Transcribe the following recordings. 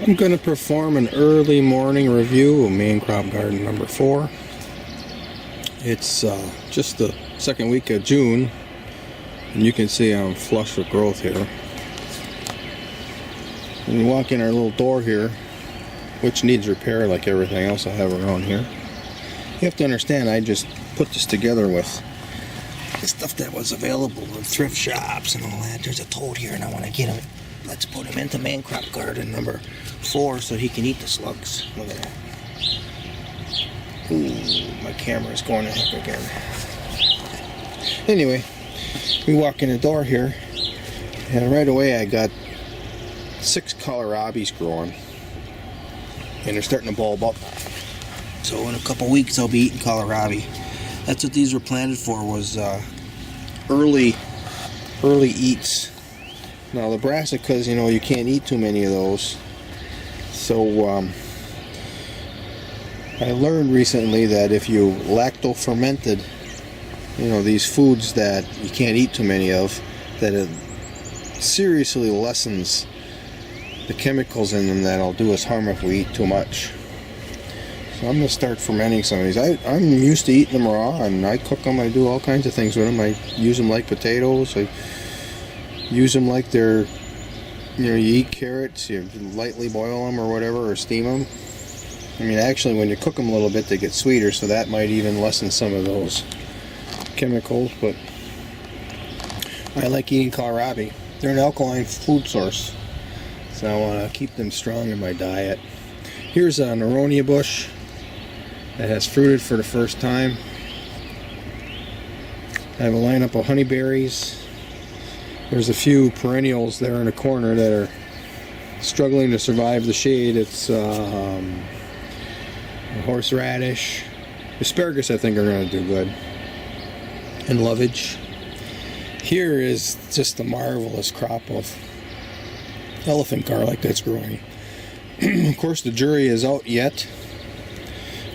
I'm going to perform an early morning review of main crop garden number 4. It's just the second week of June, and you can see I'm flush with growth here. When you walk in our little door here, which needs repair like everything else I have around here, you have to understand I just put this together with the stuff that was available in thrift shops and all that. There's a toad here and I want to get him. Let's put him into main crop garden number 4 so he can eat the slugs. Look at that. Ooh, my camera's going to heck again. Anyway, we walk in the door here, and right away I got 6 kohlrabies growing, and they're starting to bulb up. So in a couple weeks I'll be eating kohlrabi. That's what these were planted for, was early eats. Now the brassicas, you know, you can't eat too many of those. So I learned recently that if you lacto-fermented, you know, these foods that you can't eat too many of, that it seriously lessens the chemicals in them that'll do us harm if we eat too much. So I'm going to start fermenting some of these. I'm used to eating them raw, and I cook them. I do all kinds of things with them. I use them like potatoes. I use them like they're, you know, you eat carrots, you lightly boil them or whatever, or steam them. I mean, actually, when you cook them a little bit, they get sweeter, so that might even lessen some of those chemicals. But I like eating kohlrabi. They're an alkaline food source, so I want to keep them strong in my diet. Here's an aronia bush that has fruited for the first time. I have a lineup of honeyberries. There's a few perennials there in the corner that are struggling to survive the shade. It's horseradish. Asparagus, I think, are going to do good. And lovage. Here is just a marvelous crop of elephant garlic that's growing. Of course, the jury is out yet.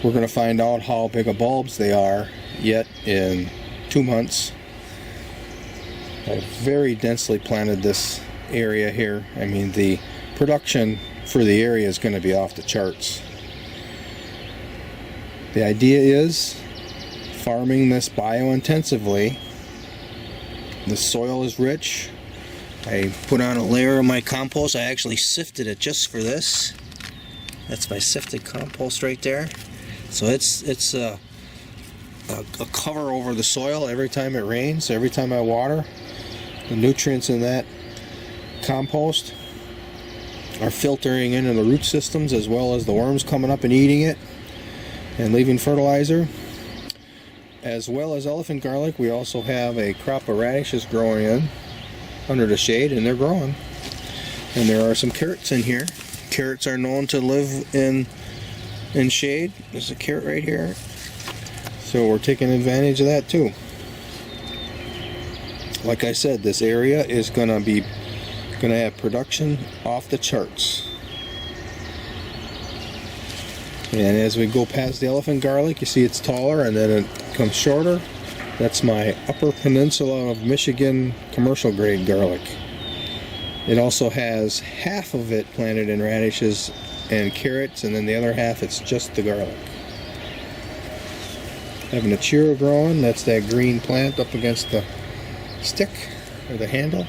We're going to find out how big of bulbs they are yet in 2 months. I've very densely planted this area here. I mean, the production for the area is going to be off the charts. The idea is farming this bio-intensively. The soil is rich. I put on a layer of my compost. I actually sifted it just for this. That's my sifted compost right there. So it's a cover over the soil every time it rains, every time I water. The nutrients in that compost are filtering into the root systems, as well as the worms coming up and eating it and leaving fertilizer. As well as elephant garlic, we also have a crop of radishes growing in under the shade, and they're growing. And there are some carrots in here. Carrots are known to live in shade. There's a carrot right here, so we're taking advantage of that too. Like I said, this area is gonna have production off the charts. And as we go past the elephant garlic, you see it's taller and then it comes shorter. That's my Upper Peninsula of Michigan commercial grade garlic. It also has half of it planted in radishes and carrots, and then the other half it's just the garlic. Having a chiro growing, that's that green plant up against the stick or the handle.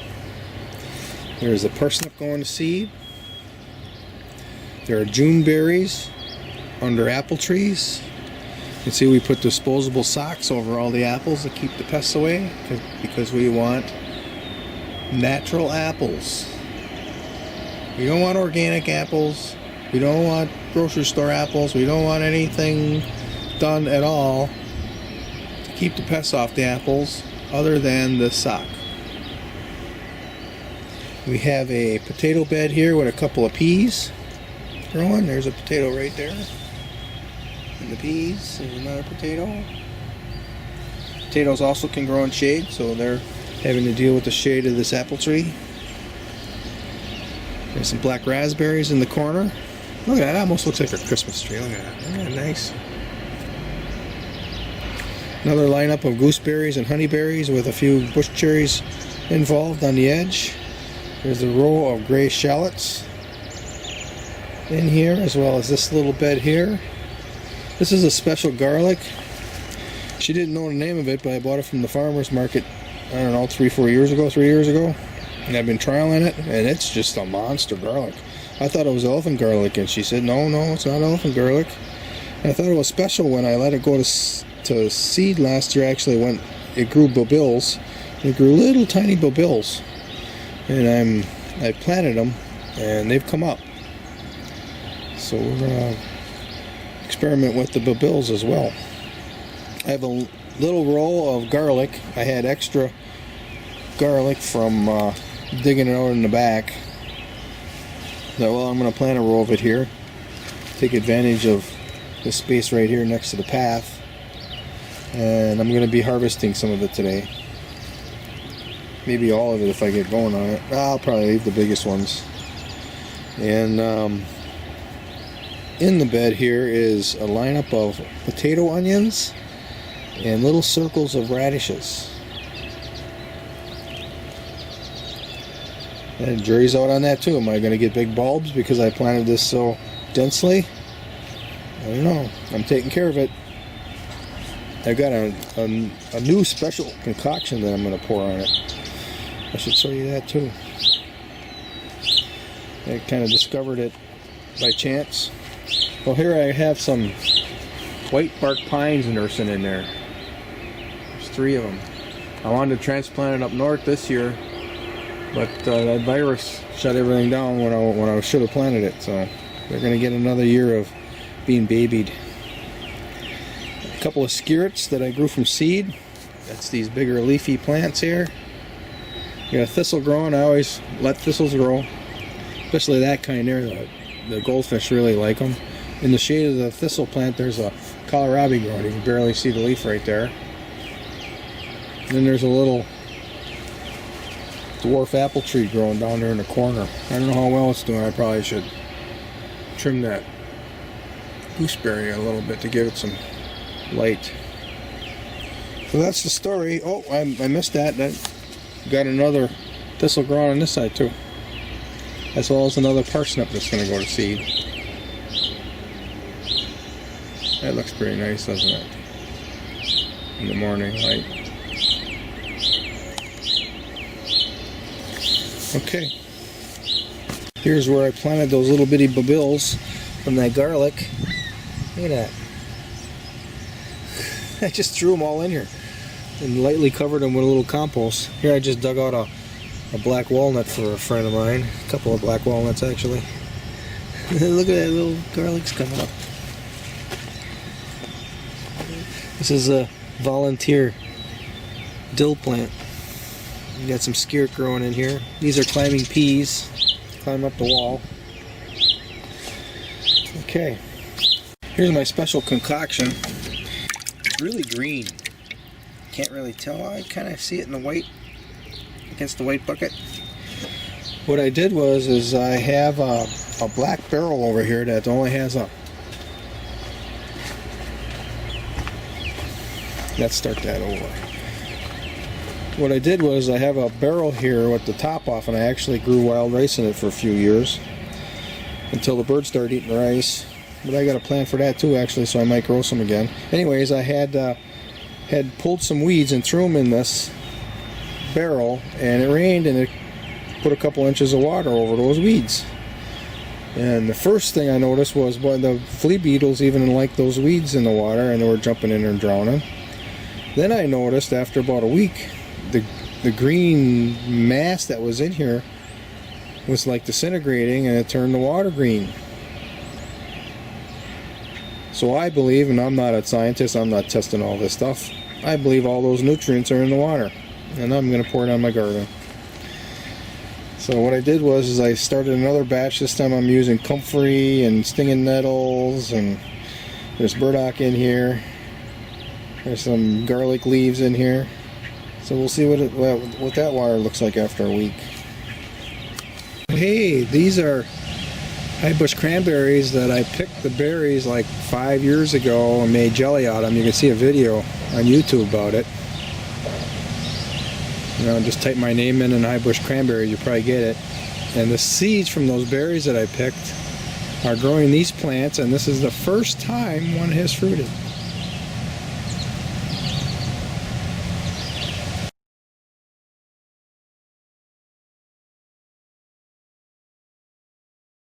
There's a parsnip going to seed. There are June berries under apple trees. You can see we put disposable socks over all the apples to keep the pests away, because we want natural apples. We don't want organic apples. We don't want grocery store apples. We don't want anything done at all to keep the pests off the apples other than the sock. We have a potato bed here with a couple of peas growing. There's a potato right there. And the peas, there's another potato. Potatoes also can grow in shade, so they're having to deal with the shade of this apple tree. There's some black raspberries in the corner. Look at that, it almost looks like a Christmas tree. Look at that, isn't that nice? Another lineup of gooseberries and honeyberries with a few bush cherries involved on the edge. There's a row of gray shallots. in here, as well as this little bed here. This is a special garlic. She didn't know the name of it, but I bought it from the farmer's market, I don't know, 3 years ago. And I've been trialing it, and it's just a monster garlic. I thought it was elephant garlic, and she said, no, it's not elephant garlic. And I thought it was special when I let it go to seed last year. Actually, when it grew bulbils, it grew little tiny bulbils, and I planted them, and they've come up. So we're gonna experiment with the bulbils as well. I have a little roll of garlic. I had extra garlic from digging it out in the back. So, well, I'm going to plant a row of it here. Take advantage of the space right here next to the path. And I'm going to be harvesting some of it today. Maybe all of it if I get going on it. I'll probably leave the biggest ones. And in the bed here is a lineup of potato onions and little circles of radishes. And jury's out on that too. Am I going to get big bulbs because I planted this so densely? I don't know. I'm taking care of it. I've got a new special concoction that I'm going to pour on it. I should show you that too. I kind of discovered it by chance. Well, here I have some white bark pines nursing in there. There's 3 of them. I wanted to transplant it up north this year, but that virus shut everything down when I should have planted it. So they're going to get another year of being babied. A couple of skirrets that I grew from seed. That's these bigger leafy plants here. You got a thistle growing. I always let thistles grow, especially that kind there. The goldfish really like them. In the shade of the thistle plant, there's a kohlrabi growing. You can barely see the leaf right there. And then there's a little dwarf apple tree growing down there in the corner. I don't know how well it's doing. I probably should trim that gooseberry a little bit to give it some light. So that's the story. Oh, I missed that. That got another thistle growing on this side too, as well as another parsnip that's going to go to seed. That looks pretty nice, doesn't it? In the morning light. Okay. Here's where I planted those little bitty bulbils from that garlic. Look at that. I just threw them all in here and lightly covered them with a little compost. Here I just dug out a black walnut for a friend of mine. A couple of black walnuts actually. Look at that, little garlic's coming up. This is a volunteer dill plant. You got some skirret growing in here. These are climbing peas. Climb up the wall. Okay. Here's my special concoction. It's really green. Can't really tell. I kind of see it in the white, against the white bucket. What I did was I have a black barrel over here that only has a... Let's start that over. What I did was I have a barrel here with the top off, and I actually grew wild rice in it for a few years until the birds started eating the rice. But I got a plan for that too, actually, so I might grow some again. Anyways, I had pulled some weeds and threw them in this barrel, and it rained, and it put a couple inches of water over those weeds. And the first thing I noticed was, boy, the flea beetles even didn't like those weeds in the water, and they were jumping in there and drowning. Then I noticed after about a week, the green mass that was in here was like disintegrating, and it turned the water green. So I believe, and I'm not a scientist, I'm not testing all this stuff, I believe all those nutrients are in the water, and I'm going to pour it on my garden. So what I did was I started another batch. This time I'm using comfrey and stinging nettles, and there's burdock in here. There's some garlic leaves in here. So we'll see what that water looks like after a week. Hey, these are high bush cranberries that I picked the berries like 5 years ago and made jelly out of them. You can see a video on YouTube about it. You know, just type my name in high bush cranberries, you'll probably get it. And the seeds from those berries that I picked, are growing these plants, and this is the first time one has fruited.